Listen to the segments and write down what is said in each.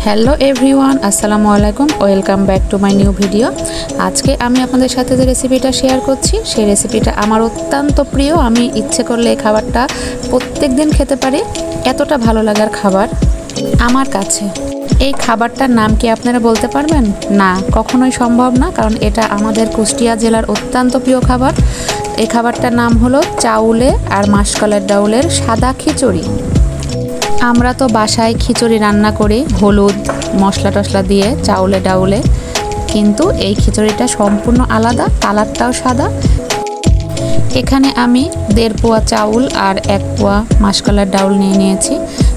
Hello everyone, আসসালামু আলাইকুম। Welcome back to my new video. আজকে আমি আপনাদের সাথে যে রেসিপিটা শেয়ার করছি সেই রেসিপিটা আমার অত্যন্ত প্রিয়। আমি ইচ্ছে করলে এই খাবারটা প্রত্যেক দিন খেতে পারি, এতটা ভালো লাগার খাবার আমার কাছে। এই খাবারটার নাম কি আপনারা বলতে পারবেন? না, কখনোই সম্ভব না, কারণ এটা আমাদের কুষ্টিয়া জেলার অত্যন্ত প্রিয় খাবার। এই খাবারটার নাম হলো চাউলে আর মাসকলাইয়ের ডাউলের সাদা খিচুড়ি। আমরা তো বাসায় খিচুড়ি রান্না করি হলুদ মশলা টশলা দিয়ে চাউলে ডাউলে, কিন্তু এই খিচুড়িটা সম্পূর্ণ আলাদা, কালারটাও সাদা। এখানে আমি 1.5 পোয়া চাউল আর 1 পোয়া মাসকলাইয়ের ডাউল নিয়ে নিয়েছি,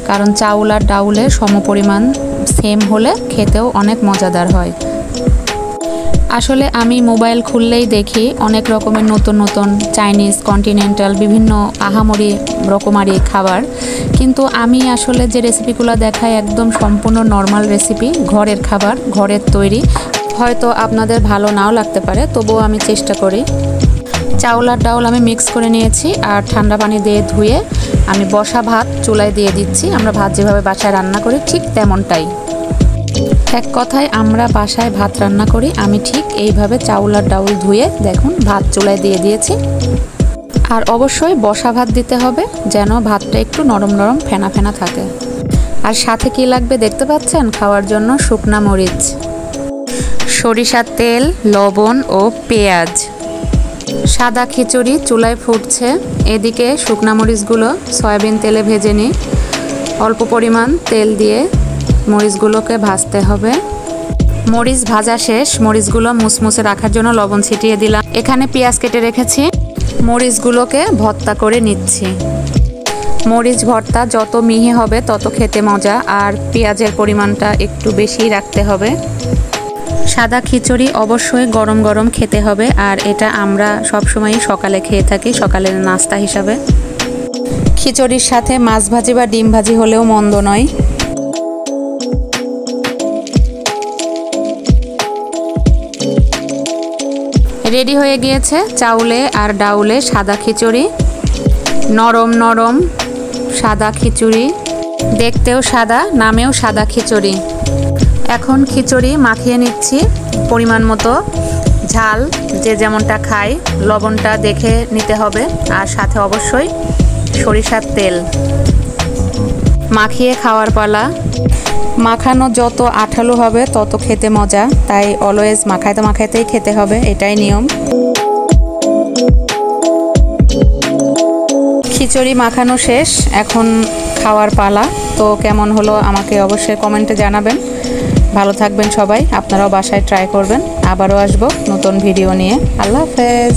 কারণ চাউল আর ডাউলের সমপরিমাণ সেম হলে খেতেও অনেক মজাদার হয়। আসলে আমি মোবাইল খুললেই দেখি অনেক রকমের নতুন নতুন চাইনিজ, কন্টিনেন্টাল, বিভিন্ন আহামরি রকমারি খাবার, কিন্তু আমি আসলে যে রেসিপিগুলো দেখাই একদম সম্পূর্ণ নর্মাল রেসিপি, ঘরের খাবার, ঘরের তৈরি। হয়তো আপনাদের ভালো নাও লাগতে পারে, তবুও আমি চেষ্টা করি। চাউল আর ডাউল আমি মিক্স করে নিয়েছি আর ঠান্ডা পানি দিয়ে ধুয়ে আমি বসা ভাত চুলায় দিয়ে দিচ্ছি। আমরা ভাত যেভাবে বাসায় রান্না করি ঠিক তেমনটাই। এক কথায় আমরা বাসায় ভাত রান্না করি, আমি ঠিক এইভাবে চাউল আর ডাউল ধুয়ে দেখুন ভাত চুলায় দিয়ে দিয়েছি। আর অবশ্যই বসা ভাত দিতে হবে, যেন ভাতটা একটু নরম নরম ফেনা ফেনা থাকে। আর সাথে কি লাগবে দেখতে পাচ্ছেন? খাওয়ার জন্য শুকনা মরিচ, সরিষার তেল, লবণ ও পেঁয়াজ। সাদা খিচুড়ি চুলায় ফুটছে, এদিকে শুকনা মরিচগুলো সয়াবিন তেলে ভেজে নিই। অল্প পরিমাণ তেল দিয়ে মরিচগুলোকে ভাজতে হবে। মরিচ ভাজা শেষ, মরিচগুলো মুসমুসে রাখার জন্য লবণ ছিটিয়ে দিলাম। এখানে পেঁয়াজ কেটে রেখেছি, মরিচগুলোকে ভর্তা করে নিচ্ছি। মরিচ ভর্তা যত মিহি হবে তত খেতে মজা, আর পেঁয়াজের পরিমাণটা একটু বেশি রাখতে হবে। সাদা খিচুড়ি অবশ্যই গরম গরম খেতে হবে, আর এটা আমরা সবসময়ই সকালে খেয়ে থাকি, সকালের নাস্তা হিসাবে। খিচুড়ির সাথে মাছ ভাজি বা ডিম ভাজি হলেও মন্দ নয়। রেডি হয়ে গিয়েছে চাউলে আর ডাউলে সাদা খিচুড়ি। নরম নরম সাদা খিচুড়ি, দেখতেও সাদা, নামেও সাদা খিচুড়ি। এখন খিচুড়ি মাখিয়ে নিচ্ছি পরিমাণ মতো। ঝাল যে যেমনটা খায়, লবণটা দেখে নিতে হবে, আর সাথে অবশ্যই সরিষার তেল। মাখিয়ে খাওয়ার পালা। মাখানো যত আঠালো হবে তত খেতে মজা, তাই অলওয়েজ মাখাইতে মাখাইতেই খেতে হবে, এটাই নিয়ম। খিচুড়ি মাখানো শেষ, এখন খাওয়ার পালা। তো কেমন হলো আমাকে অবশ্যই কমেন্টে জানাবেন। ভালো থাকবেন সবাই, আপনারাও বাসায় ট্রাই করবেন। আবারও আসবো নতুন ভিডিও নিয়ে। আল্লাহ হাফেজ।